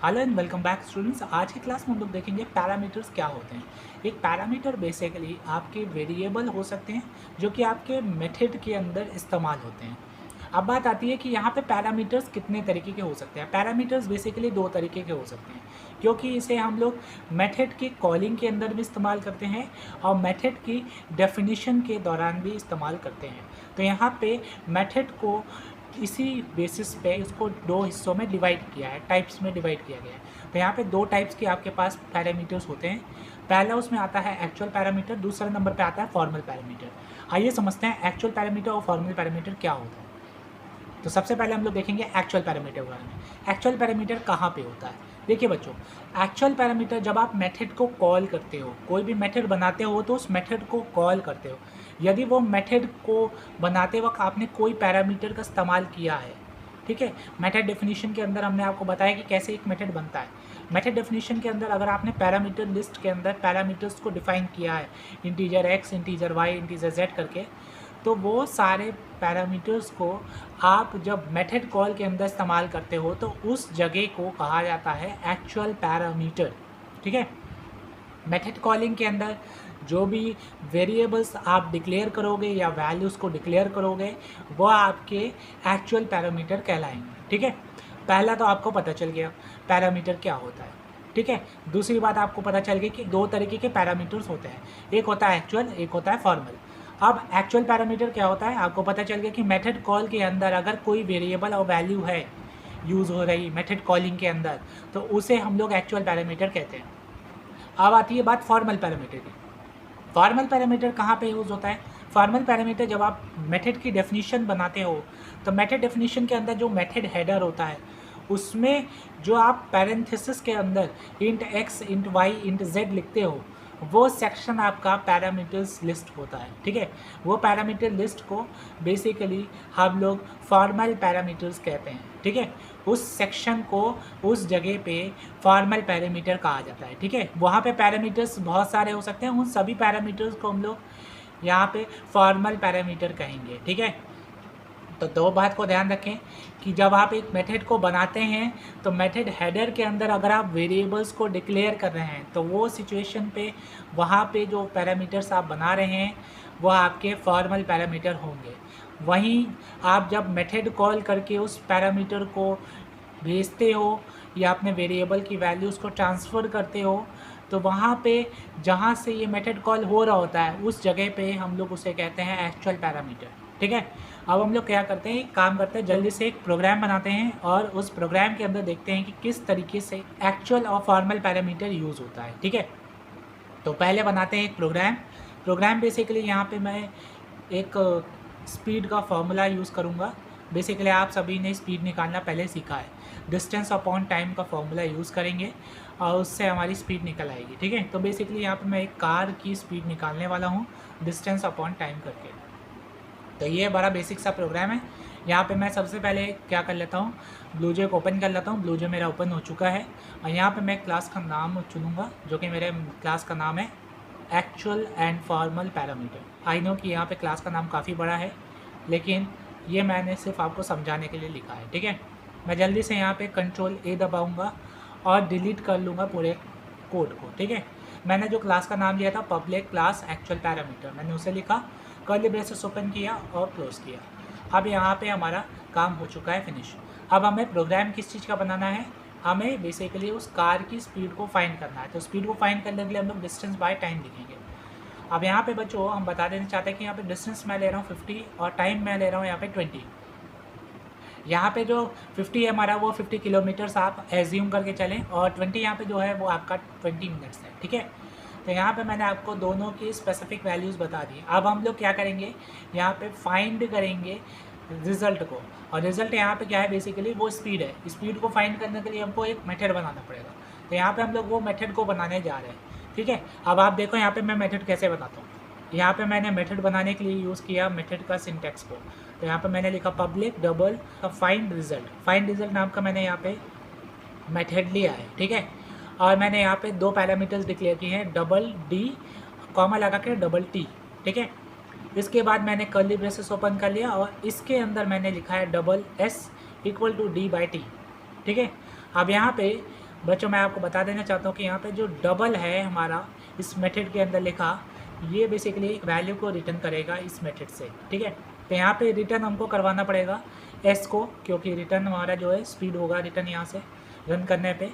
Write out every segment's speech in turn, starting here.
Hello and welcome back students. आज की class में हम लोग देखेंगे पैरामीटर्स क्या होते हैं। एक पैरामीटर बेसिकली आपके वेरिएबल हो सकते हैं जो कि आपके मेथड के अंदर इस्तेमाल होते हैं। अब बात आती है कि यहाँ पे पैरामीटर्स कितने तरीके के हो सकते हैं। पैरामीटर्स बेसिकली दो तरीके के हो सकते हैं, क्योंकि इसे हम लोग मेथड की कॉलिंग के अंदर भी इस्तेमाल करते हैं और मेथड की डेफिनेशन के दौरान भी इस्तेमाल करते हैं। तो यहाँ पे मेथड को इसी बेसिस पे इसको दो हिस्सों में डिवाइड किया है, टाइप्स में डिवाइड किया गया है। तो यहाँ पे दो टाइप्स के आपके पास पैरामीटर्स होते हैं। पहला उसमें आता है एक्चुअल पैरामीटर, दूसरे नंबर पे आता है फॉर्मल पैरामीटर। आइए समझते हैं एक्चुअल पैरामीटर और फॉर्मल पैरामीटर क्या होता है। तो सबसे पहले हम लोग देखेंगे एक्चुअल पैरामीटर के बारे में। एक्चुअल पैरामीटर कहाँ पे होता है? देखिए बच्चों, एक्चुअल पैरामीटर जब आप मेथड को कॉल करते हो, कोई भी मेथड बनाते हो तो उस मेथड को कॉल करते हो। यदि वो मेथड को बनाते वक्त आपने कोई पैरामीटर का इस्तेमाल किया है, ठीक है। मेथड डेफिनेशन के अंदर हमने आपको बताया कि कैसे एक मेथड बनता है। मेथड डेफिनेशन के अंदर अगर आपने पैरामीटर लिस्ट के अंदर पैरामीटर्स को डिफाइन किया है, integer X, integer Y, integer Z करके, तो वो सारे पैरामीटर्स को आप जब मेथड कॉल के अंदर इस्तेमाल करते हो तो उस जगह को कहा जाता है एक्चुअल पैरामीटर, ठीक है। मेथड कॉलिंग के अंदर जो भी वेरिएबल्स आप डिक्लेयर करोगे या वैल्यूज़ को डिक्लेयर करोगे वो आपके एक्चुअल पैरामीटर कहलाएंगे, ठीक है। पहला तो आपको पता चल गया पैरामीटर क्या होता है, ठीक है। दूसरी बात आपको पता चल गई कि दो तरीके के पैरामीटर्स होते हैं, एक होता है एक्चुअल, एक होता है फॉर्मल। अब एक्चुअल पैरामीटर क्या होता है, आपको पता चल गया कि मेथड कॉल के अंदर अगर कोई वेरिएबल और वैल्यू है यूज़ हो रही मेथड कॉलिंग के अंदर, तो उसे हम लोग एक्चुअल पैरामीटर कहते हैं। अब आती है बात फॉर्मल पैरामीटर की। फॉर्मल पैरामीटर कहाँ पे यूज़ होता है? फॉर्मल पैरामीटर जब आप मेथड की डेफिनेशन बनाते हो तो मेथड डेफिनेशन के अंदर जो मेथड हेडर होता है उसमें जो आप पैरेंथेसिस के अंदर int X, int Y, int Z लिखते हो वो सेक्शन आपका पैरामीटर्स लिस्ट होता है, ठीक है। वो पैरामीटर लिस्ट को बेसिकली हम लोग फॉर्मल पैरामीटर्स कहते हैं, ठीक है। उस सेक्शन को उस जगह पे फॉर्मल पैरामीटर कहा जाता है, ठीक है। वहाँ पे पैरामीटर्स बहुत सारे हो सकते हैं, उन सभी पैरामीटर्स को हम लोग यहाँ पे फॉर्मल पैरामीटर कहेंगे, ठीक है। तो दो बात को ध्यान रखें कि जब आप एक मेथड को बनाते हैं तो मेथड हेडर के अंदर अगर आप वेरिएबल्स को डिक्लेयर कर रहे हैं तो वो सिचुएशन पे वहाँ पे जो पैरामीटर्स आप बना रहे हैं वो आपके फॉर्मल पैरामीटर होंगे। वहीं आप जब मेथड कॉल करके उस पैरामीटर को भेजते हो या अपने वेरिएबल की वैल्यूज़ को ट्रांसफ़र करते हो तो वहाँ पे जहाँ से ये मेथड कॉल हो रहा होता है उस जगह पे हम लोग उसे कहते हैं एक्चुअल पैरामीटर, ठीक है। अब हम लोग क्या करते हैं, काम करते हैं, जल्दी से एक प्रोग्राम बनाते हैं और उस प्रोग्राम के अंदर देखते हैं कि किस तरीके से एक्चुअल और फॉर्मल पैरामीटर यूज़ होता है, ठीक है। तो पहले बनाते हैं एक प्रोग्राम बेसिकली यहाँ पे मैं एक स्पीड का फॉर्मूला यूज़ करूँगा। बेसिकली आप सभी ने स्पीड निकालना पहले सीखा है, डिस्टेंस अपॉन टाइम का फॉर्मूला यूज़ करेंगे और उससे हमारी स्पीड निकल आएगी, ठीक है। तो बेसिकली यहाँ पे मैं एक कार की स्पीड निकालने वाला हूँ डिस्टेंस अपॉन टाइम करके। तो ये बड़ा बेसिक सा प्रोग्राम है। यहाँ पे मैं सबसे पहले क्या कर लेता हूँ, ब्लूजे को ओपन कर लेता हूँ। ब्लूजे मेरा ओपन हो चुका है और यहाँ पे मैं क्लास का नाम चुनूँगा जो कि मेरे क्लास का नाम है actual and formal parameter. I know कि यहाँ पे क्लास का नाम काफ़ी बड़ा है, लेकिन ये मैंने सिर्फ आपको समझाने के लिए लिखा है, ठीक है। मैं जल्दी से यहाँ पे कंट्रोल ए दबाऊँगा और डिलीट कर लूँगा पूरे कोड को, ठीक है। मैंने जो क्लास का नाम लिया था पब्लिक क्लास एक्चुअल पैरामीटर, मैंने उसे लिखा, कर्ली ब्रेसेस ओपन किया और क्लोज़ किया। अब यहाँ पे हमारा काम हो चुका है फिनिश। अब हमें प्रोग्राम किस चीज़ का बनाना है, हमें बेसिकली उस कार की स्पीड को फाइंड करना है। तो स्पीड को फाइंड करने के लिए हम लोग डिस्टेंस बाय टाइम लिखेंगे। अब यहाँ पे बच्चों हम बता देना चाहते हैं कि यहाँ पे डिस्टेंस मैं ले रहा हूँ 50 और टाइम मैं ले रहा हूँ यहाँ पे 20। यहाँ पे जो 50 है हमारा वो 50 किलोमीटर्स आप एज्यूम करके चलें और 20 यहाँ पे जो है वो आपका 20 मिनट्स है, ठीक है। तो यहाँ पे मैंने आपको दोनों की स्पेसिफिक वैल्यूज़ बता दी। अब हम लोग क्या करेंगे, यहाँ पे फाइंड करेंगे रिज़ल्ट को, और रिज़ल्ट यहाँ पे क्या है, बेसिकली वो स्पीड है। स्पीड को फाइंड करने के लिए हमको एक मेथड बनाना पड़ेगा। तो यहाँ पे हम लोग वो मेथड को बनाने जा रहे हैं, ठीक है। अब आप देखो यहाँ पे मैं मेथड कैसे बताता हूँ। यहाँ पे मैंने मेथड बनाने के लिए यूज़ किया मेथड का सिंटैक्स को। तो यहाँ पे मैंने लिखा public double find result. Find result नाम का मैंने यहाँ पे मेथड लिया है, ठीक है। और मैंने यहाँ पे दो पैरामीटर्स डिक्लेयर किए हैं, डबल डी कॉमा लगा के डबल टी, ठीक है। इसके बाद मैंने कर्ली ब्रेसेस ओपन कर लिया और इसके अंदर मैंने लिखा है double S equal to D by T, ठीक है। अब यहाँ पे बच्चों मैं आपको बता देना चाहता हूँ कि यहाँ पे जो डबल है हमारा इस मेथड के अंदर लिखा, ये बेसिकली एक वैल्यू को रिटर्न करेगा इस मेथड से, ठीक है। तो यहाँ पे रिटर्न हमको करवाना पड़ेगा एस को, क्योंकि रिटर्न हमारा जो है स्पीड होगा रिटर्न यहाँ से रन करने पे।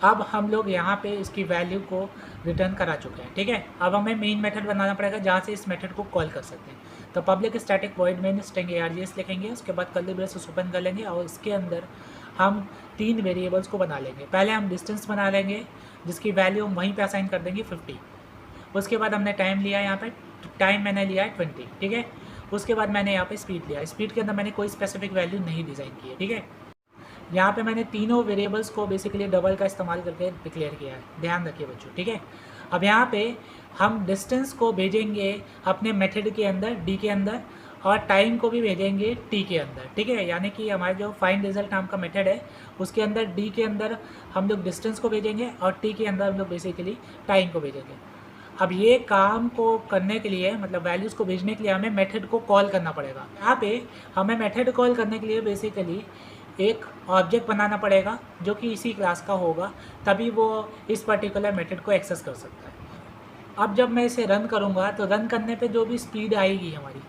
अब हम लोग यहाँ पे इसकी वैल्यू को रिटर्न करा चुके हैं, ठीक है। अब हमें मेन मेथड बनाना पड़ेगा जहाँ से इस मेथड को कॉल कर सकते हैं। तो public static void main string args लिखेंगे, उसके बाद कर्ली ब्रेसेस ओपन कर लेंगे और इसके अंदर हम 3 वेरिएबल्स को बना लेंगे। पहले हम डिस्टेंस बना लेंगे जिसकी वैल्यू हम वहीं पे असाइन कर देंगे 50। उसके बाद हमने टाइम लिया, यहाँ पे टाइम मैंने लिया है 20, ठीक है। उसके बाद मैंने यहाँ पे स्पीड लिया, स्पीड के अंदर मैंने कोई स्पेसिफिक वैल्यू नहीं डिज़ाइन की है, ठीक है। यहाँ पे मैंने तीनों वेरिएबल्स को बेसिकली डबल का इस्तेमाल करके डिक्लेयर किया है, ध्यान रखिए बच्चों, ठीक है। अब यहाँ पे हम डिस्टेंस को भेजेंगे अपने मेथड के अंदर डी के अंदर, और टाइम को भी भेजेंगे टी के अंदर, ठीक है। यानी कि हमारे जो फाइंड रिजल्ट नाम का मेथड है उसके अंदर डी के अंदर हम लोग डिस्टेंस को भेजेंगे और टी के अंदर हम लोग बेसिकली टाइम को भेजेंगे। अब ये काम को करने के लिए, मतलब वैल्यूज़ को भेजने के लिए हमें मेथड को कॉल करना पड़ेगा। यहाँ पे हमें मेथड कॉल करने के लिए बेसिकली एक ऑब्जेक्ट बनाना पड़ेगा जो कि इसी क्लास का होगा, तभी वो इस पर्टिकुलर मेथड को एक्सेस कर सकता है। अब जब मैं इसे रन करूँगा तो रन करने पे जो भी स्पीड आएगी हमारी,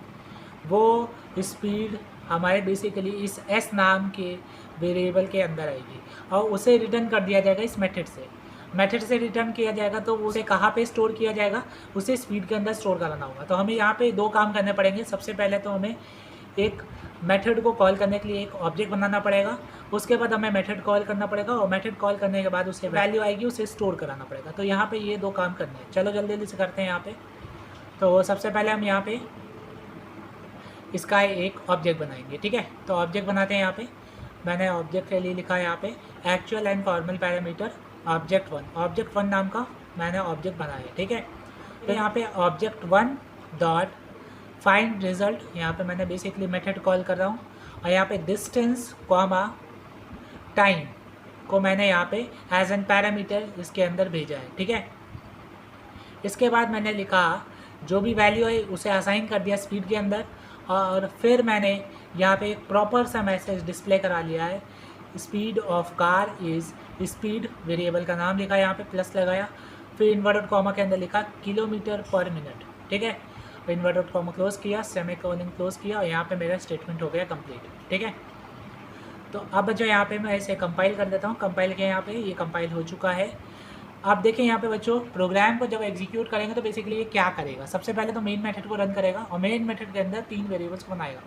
वो स्पीड हमारे बेसिकली इस एस नाम के वेरिएबल के अंदर आएगी और उसे रिटर्न कर दिया जाएगा इस मेथड से रिटर्न किया जाएगा। तो उसे कहाँ पे स्टोर किया जाएगा, उसे स्पीड के अंदर स्टोर कराना होगा। तो हमें यहाँ पे 2 काम करने पड़ेंगे। सबसे पहले तो हमें एक मेथड को कॉल करने के लिए एक ऑब्जेक्ट बनाना पड़ेगा, उसके बाद हमें मेथड कॉल करना पड़ेगा और मेथड कॉल करने के बाद उसे वैल्यू आएगी उसे स्टोर कराना पड़ेगा। तो यहाँ पे ये 2 काम करने हैं। चलो जल्दी जल्दी से करते हैं यहाँ पे। तो सबसे पहले हम यहाँ पे इसका एक ऑब्जेक्ट बनाएंगे, ठीक है। तो ऑब्जेक्ट बनाते हैं। यहाँ पे मैंने ऑब्जेक्ट के लिए लिखा है यहाँ पे actual and formal parameter object one नाम का मैंने ऑब्जेक्ट बनाया है, ठीक है। तो यहाँ पे ऑब्जेक्ट 1 डॉट फाइंड रिजल्ट, यहाँ पे मैंने बेसिकली मेथड कॉल कर रहा हूँ और यहाँ पे डिस्टेंस कॉमा टाइम को मैंने यहाँ पे एज एन पैरामीटर इसके अंदर भेजा है, ठीक है। इसके बाद मैंने लिखा जो भी वैल्यू है उसे असाइन कर दिया स्पीड के अंदर, और फिर मैंने यहाँ पे एक प्रॉपर सा मैसेज डिस्प्ले करा लिया है, speed of car is speed, variable का नाम लिखा, यहाँ पे प्लस लगाया, फिर इन्वर्टेड कॉमा के अंदर लिखा किलोमीटर पर मिनट, ठीक है। इन्वर्टेड कॉमा क्लोज किया, सेमीकोलन क्लोज किया और यहाँ पे मेरा स्टेटमेंट हो गया कंप्लीट, ठीक है। तो अब जो यहाँ पे मैं इसे कंपाइल कर देता हूँ। कंपाइल किया, यहाँ पे ये कंपाइल हो चुका है। अब देखें यहाँ पे बच्चों, प्रोग्राम को जब एग्जीक्यूट करेंगे तो बेसिकली ये क्या करेगा, सबसे पहले तो मेन मेथड को रन करेगा और मेन मेथड के अंदर 3 वेरिएबल्स को बनाएगा।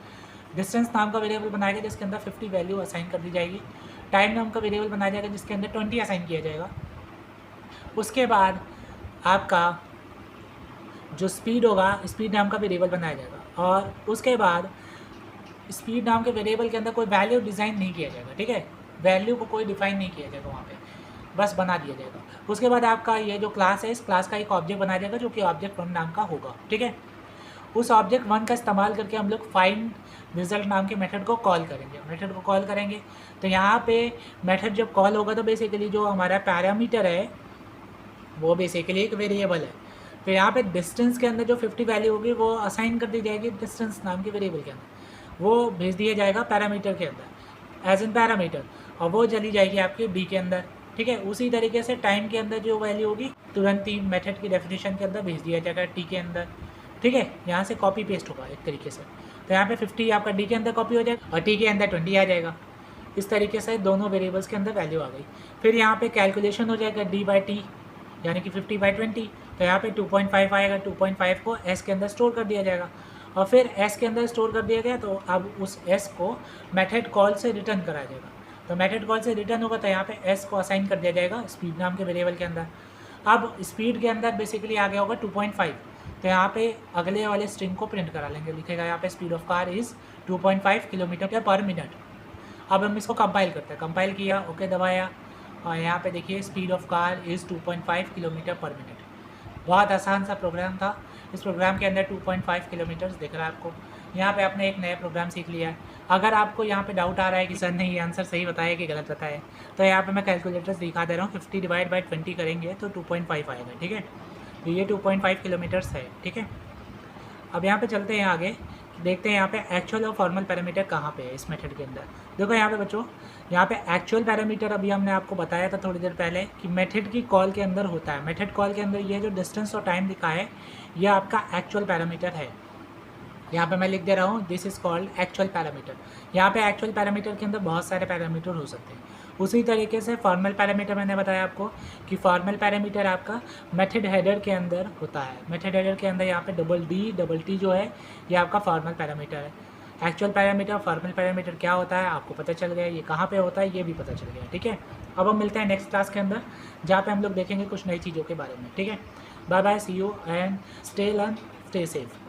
डिस्टेंस नाम का वेरिएबल बनाएगा जिसके अंदर 50 वैल्यू असाइन कर दी जाएगी। टाइम नाम का वेरिएबल बनाया जाएगा जिसके अंदर 20 असाइन किया जाएगा। उसके बाद आपका जो स्पीड होगा, स्पीड नाम का वेरिएबल बनाया जाएगा और उसके बाद स्पीड नाम के वेरिएबल के अंदर कोई वैल्यू डिज़ाइन नहीं किया जाएगा, ठीक है। वैल्यू को कोई डिफाइन नहीं किया जाएगा वहाँ पे, बस बना दिया जाएगा। उसके बाद आपका ये जो क्लास है, इस क्लास का एक ऑब्जेक्ट बनाया जाएगा जो कि ऑब्जेक्ट 1 नाम का होगा, ठीक है। उस ऑब्जेक्ट 1 का इस्तेमाल करके हम लोग फाइंड रिजल्ट नाम के मेथड को कॉल करेंगे। तो यहाँ पे मेथड जब कॉल होगा तो बेसिकली जो हमारा पैरामीटर है वो बेसिकली एक वेरिएबल है। तो यहाँ पे डिस्टेंस के अंदर जो 50 वैल्यू होगी वो असाइन कर दी जाएगी डिस्टेंस नाम के वेरिएबल के अंदर, वो भेज दिया जाएगा पैरामीटर के अंदर एज एन पैरामीटर, और वो चली जाएगी आपके डी के अंदर, ठीक है। उसी तरीके से टाइम के अंदर जो वैल्यू होगी तुरंत ही मेथड की डेफिनेशन के अंदर भेज दिया जाएगा टी के अंदर, ठीक है। यहाँ से कॉपी पेस्ट होगा एक तरीके से। तो यहाँ पे 50 आपका डी के अंदर कॉपी हो जाएगा और टी के अंदर 20 आ जाएगा। इस तरीके से दोनों वेरिएबल्स के अंदर वैल्यू आ गई। फिर यहाँ पे कैलकुलेशन हो जाएगा डी बाई टी, यानी कि 50/20। तो यहाँ पे 2.5 आएगा, 2.5 को एस के अंदर स्टोर कर दिया जाएगा और फिर एस के अंदर स्टोर कर दिया गया तो अब उस एस को मेथड कॉल से रिटर्न कराया जाएगा। तो मेथड कॉल से रिटर्न होगा तो यहाँ पे एस को असाइन कर दिया जाएगा स्पीड नाम के वेरिएबल के अंदर। अब स्पीड के अंदर बेसिकली आ गया होगा 2.5, तो यहाँ पे अगले वाले स्ट्रिंग को प्रिंट करा लेंगे, लिखेगा यहाँ पे speed of car is 2.5 kilometre पर मिनट। अब हम इसको कंपाइल करते हैं, कंपाइल किया, ओके दबाया और यहाँ पे देखिए speed of car is 2.5 kilometre पर मिनट। बहुत आसान सा प्रोग्राम था। इस प्रोग्राम के अंदर 2.5 किलोमीटर्स दिख रहा है आपको। यहाँ पे आपने एक नया प्रोग्राम सीख लिया है। अगर आपको यहाँ पे डाउट आ रहा है कि सर ने ये आंसर सही बताया कि गलत बताया, तो यहाँ पे मैं कैलकुलेटर्स दिखा दे रहा हूँ। 50/20 करेंगे तो 2.5 आएगा, ठीक है। तो ये 2.5 किलोमीटर्स है, ठीक है। अब यहाँ पे चलते हैं आगे देखते हैं यहाँ पे एक्चुअल और फॉर्मल पैरामीटर कहाँ पे है इस मेथड के अंदर। देखो यहाँ पे बच्चों, यहाँ पे एक्चुअल पैरामीटर अभी हमने आपको बताया था थोड़ी देर पहले कि मेथड की कॉल के अंदर होता है। मेथड कॉल के अंदर ये जो डिस्टेंस और टाइम लिखा है ये आपका एक्चुअल पैरामीटर है। यहाँ पे मैं लिख दे रहा हूँ this is called actual parameter. यहाँ पे एक्चुअल पैरामीटर के अंदर बहुत सारे पैरामीटर हो सकते हैं। उसी तरीके से फॉर्मल पैरामीटर मैंने बताया आपको कि फॉर्मल पैरामीटर आपका मेथड हेडर के अंदर होता है। मेथड हेडर के अंदर यहाँ पे डबल टी जो है ये आपका फॉर्मल पैरामीटर है। एक्चुअल पैरामीटर फॉर्मल पैरामीटर क्या होता है आपको पता चल गया, ये कहाँ पे होता है ये भी पता चल गया। ठीक है, अब हम मिलते हैं नेक्स्ट क्लास के अंदर जहाँ पे हम लोग देखेंगे कुछ नई चीज़ों के बारे में। ठीक है, bye bye, see you and stay learn, stay safe.